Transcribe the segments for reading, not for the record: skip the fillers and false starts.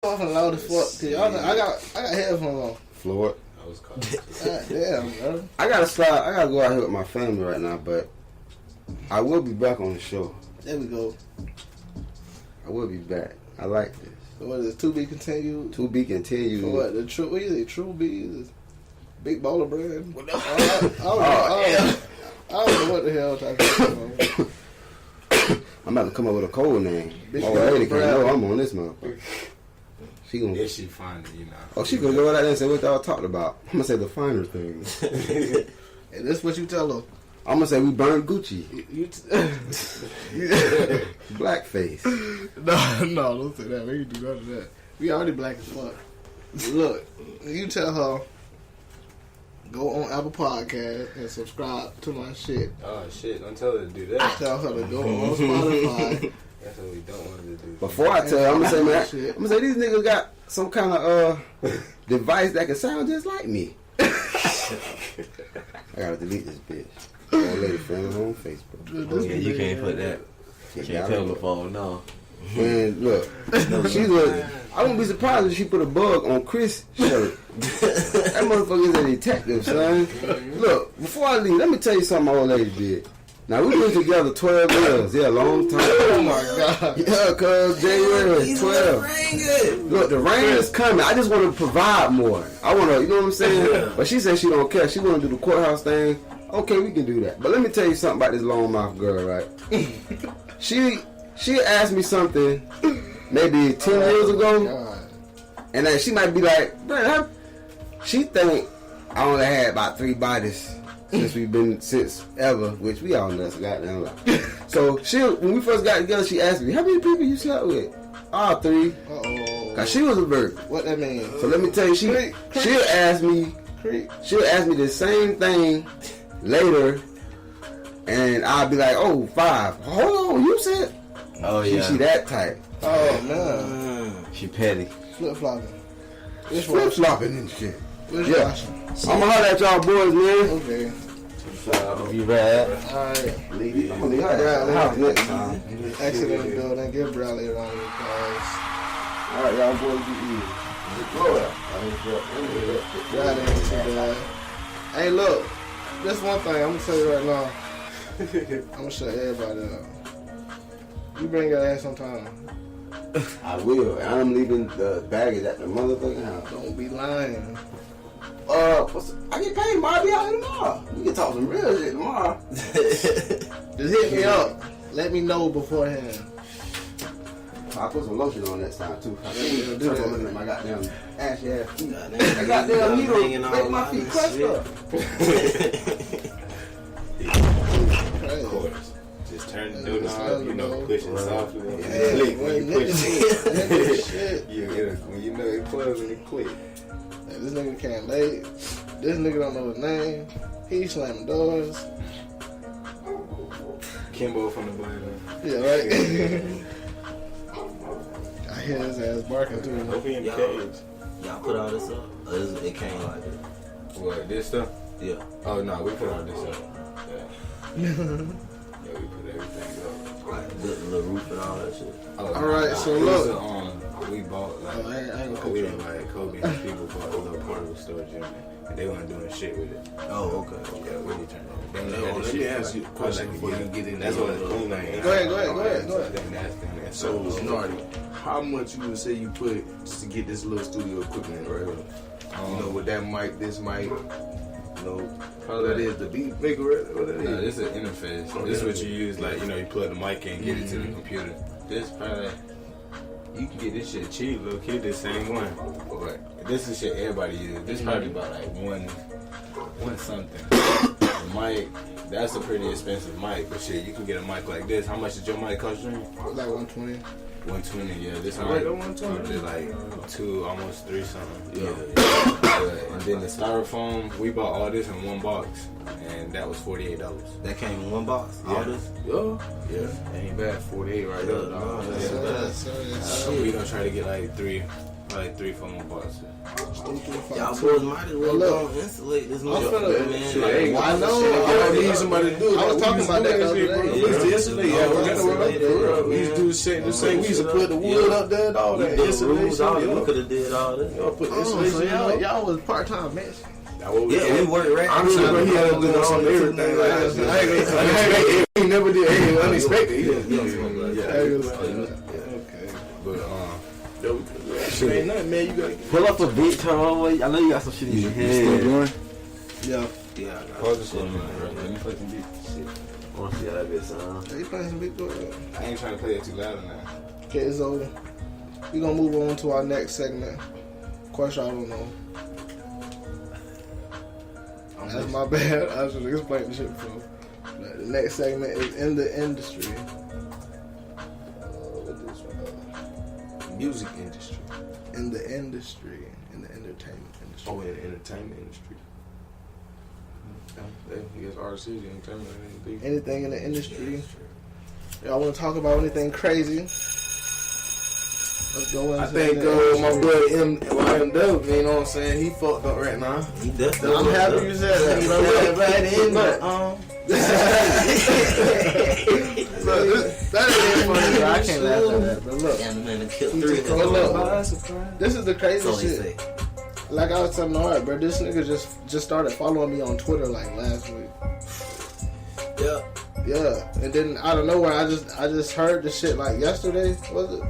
Fucking loud as fuck. I got headphones on. Floyd. I was caught. God damn, bro. I gotta go out here with my family right now, but I will be back on the show. There we go. I will be back. I like this. So what is it? To be continued? To be continued. For what? The true? What is it? True Bees? Big baller brand? I don't know what the hell I'm talking about. I'm about to come up with a code name. Big Oh, lady baller can brand. know I'm on this motherfucker. She gonna. If she find it, you know. Oh, she gonna go out there and say what y'all talked about. I'm gonna say the finer things. And this what you tell her. I'm gonna say we burned Gucci. You Blackface. No, don't say that. We can do none of that. We already black as fuck. Look, you tell her, go on Apple Podcast and subscribe to my shit. Oh shit! Don't tell her to do that. Tell her to go on Spotify. That's what we don't want her to do. Before I tell her, I'm gonna say, man, Shit. I'm gonna say these niggas got some kind of device that can sound just like me. I gotta delete this bitch. Old lady friend on Facebook. Oh, yeah, you can't put that. You can't tell the phone, no. Man, look, I wouldn't be surprised if she put a bug on Chris' shirt. That motherfucker is a detective, son. Look, before I leave, let me tell you something my old lady did. Now, we've been together 12 years. Yeah, a long time. Oh my God. Yeah, cuz January 12. Look, the rain is coming. I just want to provide more. I want to, you know what I'm saying? But she said she don't care. She want to do the courthouse thing. Okay, we can do that. But let me tell you something about this long mouth girl, right? She asked me something maybe 10 years ago. God. And then she might be like, man, she think I only had about 3 bodies since ever, which we all know that's a goddamn lie. So when we first got together, she asked me, how many people you slept with? 3. Uh-oh. Cause she was a virgin. What that mean? So let me tell you, she'll ask me the same thing later, and I'll be like, 5. Hold on, you said? Oh, yeah. She that type. Oh, man. She petty. Flip-flopping. Flip-flopping and shit. Yeah. I'ma holler at y'all boys, man. Okay. You rad. Alright. I'm gonna leave her at the house next time. Exit in the building. Give Bradley a round of applause. Alright, y'all boys be easy. Bradley ain't too bad. Hey, look. This one thing I'm gonna tell you right now. I'm gonna shut everybody up. You bring your ass sometime. I will. And I'm leaving the baggage at the motherfucking house. Don't be lying. I get paid tomorrow. I'll be out here tomorrow. We can talk some real shit tomorrow. Just hit me up. Let me know beforehand. I'll put some lotion on next time too. I Yeah, can't do do that. looking at my goddamn ashy ass feet. Goddamn, I goddamn needle hanging make all my out feet and crushed shit. up. Of course. Just turn the door knob, push it softly. And Yeah, it click when you push it. Shit. When you know it close and it click. Hey, this nigga can't lay. This nigga don't know his name. He slamming doors. Kimbo from the bottom. Yeah, right. I hear his ass barking too. Hope he in the cage. Y'all put all this up? Or it came like it? What, this stuff? Yeah. Oh, no, we put all this up. Yeah, we put everything up. Like the roof and all that shit. Oh, Alright, so it was look. We bought, like, I ain't gonna cut we you did, off. like, Kobe and his people bought a little portable storage unit. And they weren't doing shit with it. Oh, okay. Yeah, we returned it. Then Hold on, let me ask you a question before you get into That's what it's it. clean. Go ahead. I think that's the thing. So, Nardi, how much you would say you put just to get this little studio equipment right here? You know, with that mic, this mic, you know, how that is, the beat maker, what that No, is? this is an interface. This is what you use, like, you plug the mic in and get it to the computer. This probably, you can get this shit cheap, little kid, the same one. But this is shit everybody uses. This probably about like one something. The mic, that's a pretty expensive mic, but shit, you can get a mic like this. How much did your mic cost, Dream? Like 120. 120, yeah. This Like mic, that 120? probably like 2, almost 3 something. Yeah. And then the styrofoam, we bought all this in one box, and that was $48. That came in one box? All Yeah. this? Yeah. Ain't bad, 48 right there, dog. Yes, sir. We gonna try to get like 3 Like 3-4 more parts. Y'all boys might as well go and insulate this motherfucker, man. Shit, I know. I need somebody to do it. I was talking about that the other day. We used to insulate. Yeah, we used to do the same. We used to put the wood up there and all that. Insulation. Insulation. We could have did all this. Y'all put So insulation. y'all was part-time bitch. Yeah, we worked right. I'm sure he had to do all everything like that. He never did anything unexpected. Okay. But Ain't nothing, man. You gotta get. Pull up a beat, Tom. I know you got some shit in your head. Still doing? Yeah. Yeah, pause this one, bro. Let me fucking beat shit. I want to see how that bitch sound. Hey, you playing some big boy? I ain't trying to play it too loud now. Okay, so we're gonna move on to our next segment. Question I don't know. That's my bad. I should have explained the shit before. But the next segment is in the industry. What this one? Music industry. In the industry, in the entertainment industry. Oh, in the entertainment industry. I guess RC, the entertainment industry. Anything in the industry. Y'all want to talk about anything crazy? Let's go into I think my boy MW, you know what I'm saying? He fucked up right now. he definitely. I'm happy you said that. You know what? right in Look. That ain't funny, bro. I can't laugh at that. But look, Yeah, man, killed He 3 just of told them. us. This is the crazy That's all they shit. say. Like I was telling Art, bro, this nigga just started following me on Twitter like last week. Yeah. Yeah, and then out of nowhere, I just heard the shit like yesterday. Was it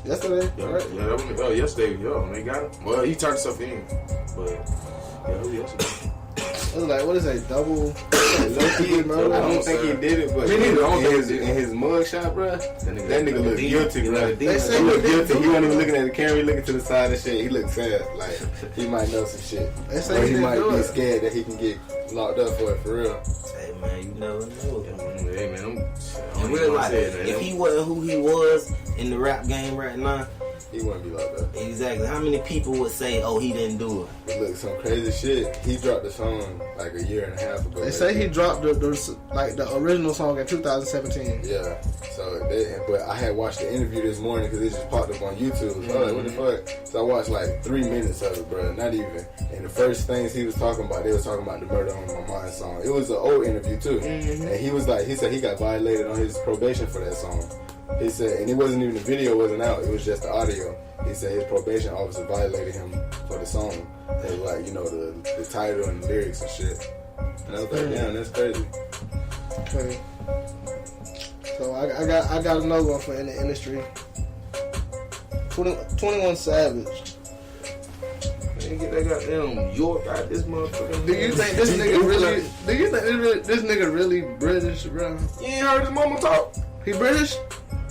yesterday? Yeah, Right? yeah, that was, yesterday, when they got him. Well, he turned himself in, but yeah, it was yesterday. It was like, what is it? Double low-key I murder? don't think he did it, but Me neither. I don't think he in did. his mug shot, bro. That nigga look guilty, bro. They say He look he did guilty. do He wasn't it. even looking at the camera. He looking to the side and shit. He looked sad. Like he might know some shit. They Or say he he didn't might do be it. scared that he can get locked up for it for real. Hey, man, you never know. Hey, man, In real life, if he wasn't who he was in the rap game right now, He wouldn't be locked up. exactly how many people would say, "Oh, he didn't do it"? But look, some crazy shit. He dropped the song like a year and a half ago. They say he dropped the original song in 2017. Yeah. But I had watched the interview this morning because it just popped up on YouTube. So I was like, what the fuck? So I watched like 3 minutes of it, bro. Not even. And the first things he was talking about, they was talking about the Murder on My Mind song. It was an old interview too. And he said he got violated on his probation for that song. He said, and it wasn't even the video wasn't out. It was just the audio. He said his probation officer violated him for the song. It was like, the title and the lyrics and shit. And I was like, damn, that's crazy. Okay. So I got another one for in the industry. 21 Savage. Man, get that goddamn York out this motherfucker. Do you think this nigga really? Do you think this nigga really British, bro? You ain't heard his mama talk? He British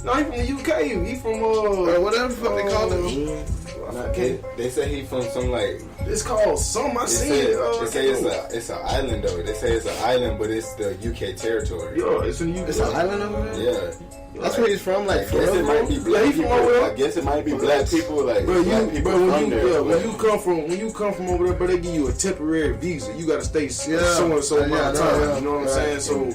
No, he from the UK. He from or whatever the fuck they call him? They say he from some like. It's called some. I They seen say, it. they say it's an island though. They say it's an island, but it's the UK territory. Yo, it's in the UK. It's an island over there. Yeah. That's where he's from. Like, I guess it might be Yeah, black he from people. over there. I guess it might be black people. Like Bro, black people from there. when you come from over there, bro, they give you a temporary visa. You gotta stay so and so amount of Yeah, time. yeah, You know what I'm right. saying? So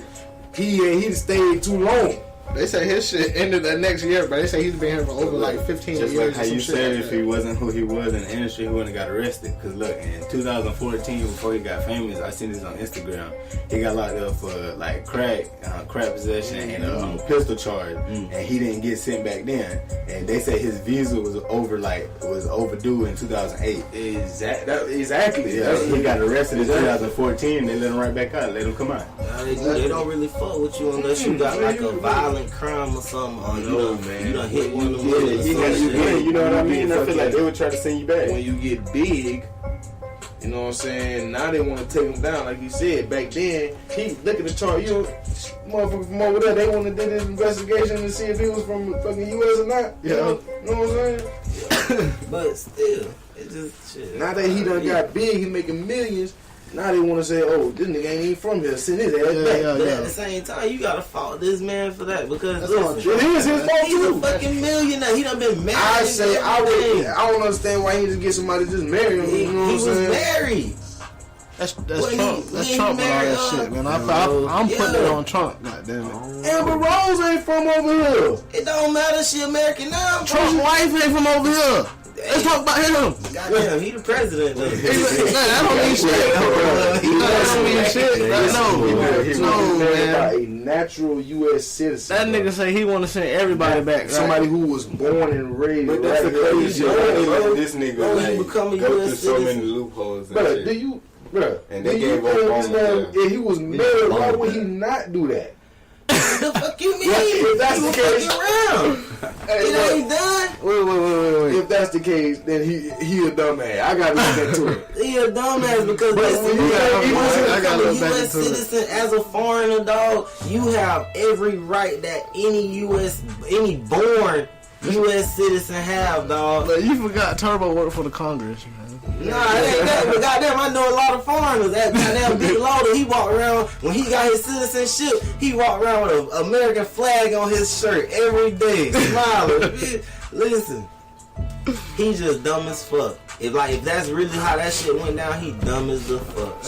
he stayed too long. They say his shit ended the next year, but they say he's been here for over like 15 Just years. like how or some you shit said, like if that. he wasn't who he was in the industry, he wouldn't have got arrested. Cause look, in 2014, before he got famous, I seen this on Instagram. He got locked up for like crack possession and a pistol charge, and he didn't get sent back then. And they say his visa was overdue in 2008. Exactly. Yeah, he got arrested in 2014. They let him right back out. Let him come out. They don't really fuck with you unless you got like a violent crime or something. Or you done hit one of them. He got you in. You know what I mean? I feel like they would try to send you back. When you get big, you know what I'm saying? Now they want to take him down, like you said. Back then, he look at the chart. Motherfucker from over there, they want to do this investigation to see if he was from fucking US or not. Yeah. You know what I'm saying? But still, it just shit. Now that he done got big, he making millions. Now they want to say, "Oh, this nigga ain't even from here. Send his ass back." Yeah. But at the same time, you gotta fault this man for that because That's all listen, It is his fault he's a too. fucking millionaire. He done been married. I and say I everything. don't understand why he just get somebody to just marry him. He You know what I'm was saying? married. That's Well, Trump. he That's Trump and all married, that shit, man. I'm yeah. putting it on Trump. God damn it. Amber Rose ain't from over here. It don't matter. She American now. Trump's wife ain't from over here. Let's talk about him. Goddamn, he the president. Though. That don't mean shit. That don't mean shit. No, man. A natural U.S. citizen. That nigga say he want to send everybody back. Somebody who was born and raised. But that's the crazy shit. This nigga like become a go through US so many citizen. loopholes and Bro, shit. do you, bro? And do they you gave think Obama this man, the- if he was married, why would he not do that? The fuck you mean? If that's the case, around. hey, It look, ain't done. Wait. if that's the case, then he a dumbass. I gotta look into it. He a dumbass because listen, when you you gotta got- become I gotta a look back U.S. into it. citizen as a foreigner, dog. You have every right that any born U.S. citizen have, dog. But you forgot Turbo worked for the Congress, man. Nah, it ain't that. But goddamn, I know a lot of foreigners. That goddamn Big Loader, he walked around when he got his citizenship. He walked around with an American flag on his shirt every day, smiling. Listen, he just dumb as fuck. If that's really how that shit went down, he dumb as the fuck.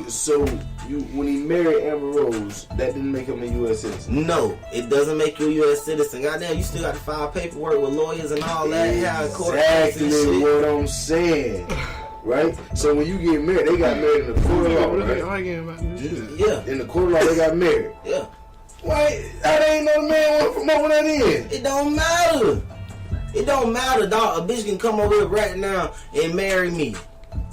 So you when he married Amber Rose, that didn't make him a U.S. citizen. No, it doesn't make you a U.S. citizen. Goddamn, you still got to file paperwork with lawyers and all that. Have court cases and Exactly shit. what I'm saying. Right? So when you get married, they got married in the court of law, right? Arguing about this shit. Yeah, In the court of law, they got married. yeah. Why? That ain't no man want from over that in. It don't matter. It don't matter, dog. A bitch can come over here right now and marry me.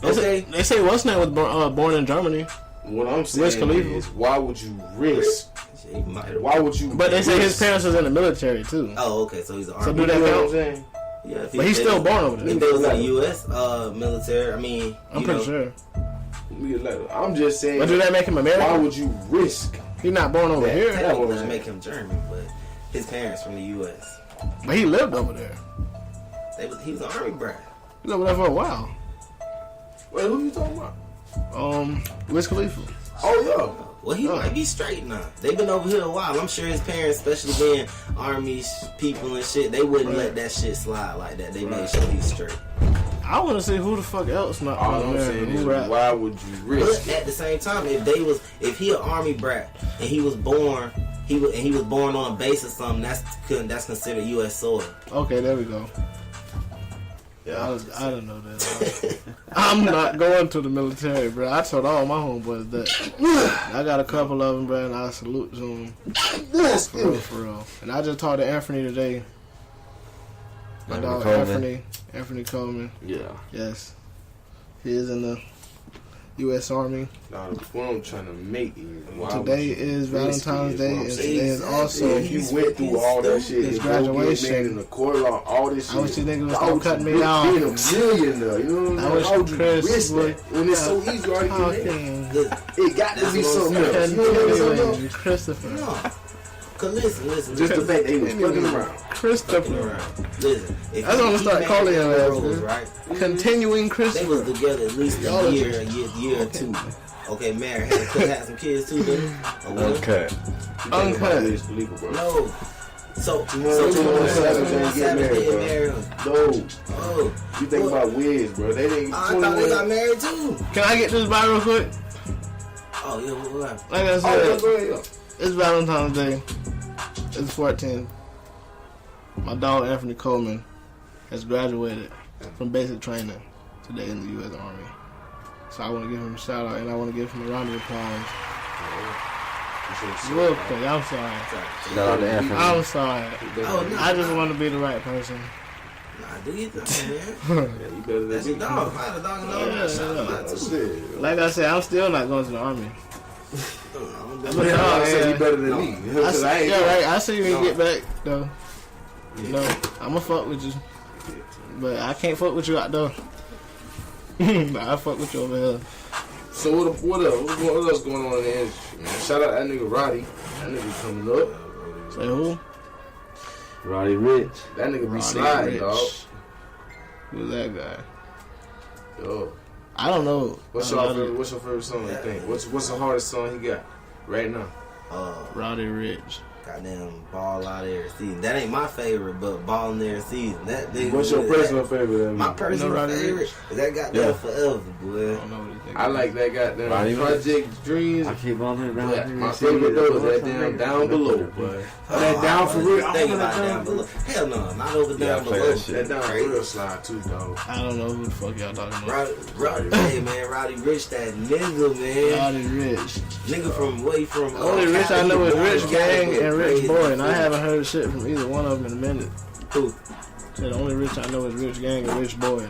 Okay? They say what's name was born in Germany. What I'm Wiz saying Khalifa. is, why would you risk? He might have. Why would you? But they say his risk- parents was in the military too. Oh, okay. So he's an So army. do that You know what I'm count? saying? Yeah, if But he's still born over If there. there was a U.S. Military, I mean, I'm pretty sure. I'm just saying. But do that make him Why American? would you risk? He's not born over Yeah. here. technically doesn't make him German, but his parents from the U.S. But he lived over there. He was an army brat. He lived over there for a while. Wait, who you talking about? Wiz Khalifa. Oh Well, he might be straight now. They've been over here a while. I'm sure his parents, especially being army people and shit, they wouldn't let that shit slide like that. They made sure he's straight. I want to see who the fuck else not All I'm American. saying Who is, rap? why would you risk? But at the same time, if he an army brat and he was born on a base or something, that's considered U.S. soil. Okay, there we go. Yeah, I don't know that. I'm not going to the military, bro. I told all my homeboys that. I got a couple of them, bro, and I salute them. For real. And I just talked to Anthony today. My dog Anthony Coleman. Yeah. Yes, he is in the U.S. Army. Now, the point I'm trying to make is, why Today would you is risk Valentine's it, Day, what I'm and saying. today is also. If you went through all that shit, His you go get graduation. married in the court of law, all this shit. I wish you niggas would why stop would cutting you me off. being a millionaire, you know what I I'm wish saying? Why would you Chris risk would- that when it's so easy to already How get married? can It got to be That's something what I'm else. You know what I'm saying? continuing Christopher? No. Cause listen. Just the fact they was fucking around. Christopher. Listen, if That's what I'm gonna start calling your ass, Rose, dude. right? Continuing They Christopher. was together at least a year or two. Okay, married, had some kids too, didn't he? Or what? Okay. Uncut. It's believable, bro. No. So No, 21 they get married, bro. Oh, No, you think about Wiz, bro. They didn't. I thought they got married too. Can I get this by real quick? Oh yeah, what happened? Like I Oh, said, go ahead. it's Valentine's Day. It's 14th. My dog Anthony Coleman has graduated from basic training today in the U.S. Army. So I want to give him a shout out and I want to give him a round of applause. Real quick, I'm sorry. Shout out to Anthony. I'm sorry. Oh no, I just want to be the right person. nah, do you think, man? You better That's than your dog. If I had a dog and all Yeah, that, shout yeah. out to Shit. Like I said, I'm still not going to the Army. I But say you better than me. I Because I see, ain't. yeah, right. I see you when you get back, though. You know, I'ma fuck with you, but I can't fuck with you out there. I fuck with you over here. So what else? What else going on in the industry, man? Shout out that nigga Roddy. That nigga coming up. Say who? Roddy Rich. That nigga be Roddy sliding, Ricch. dog. Who's that guy? Yo, I don't know. what's your favorite song? You think? What's the hardest song he got right now? Roddy Rich. goddamn ball out every season. That ain't my favorite, but balling every season. That nigga. What's your personal favorite? My personal Roddy favorite is that goddamn Forever, boy. I don't know what you think. I like that goddamn Roddy Project Dreams. I keep on it But down. my favorite though is that damn Down Below, boy. That Down for Real. Think about Down Below. Hell no, not over Down play Below. that shit. That Down for Real slide too, dog. I don't know who the fuck y'all talking about. Hey man, Roddy Rich, that nigga, man. Roddy Rich. Nigga from way from. Only Rich I know is Rich Gang and Rich Boy, and I man. haven't heard shit from either one of them in a minute. Who? Said the only Rich I know is Rich Gang and Rich Boy.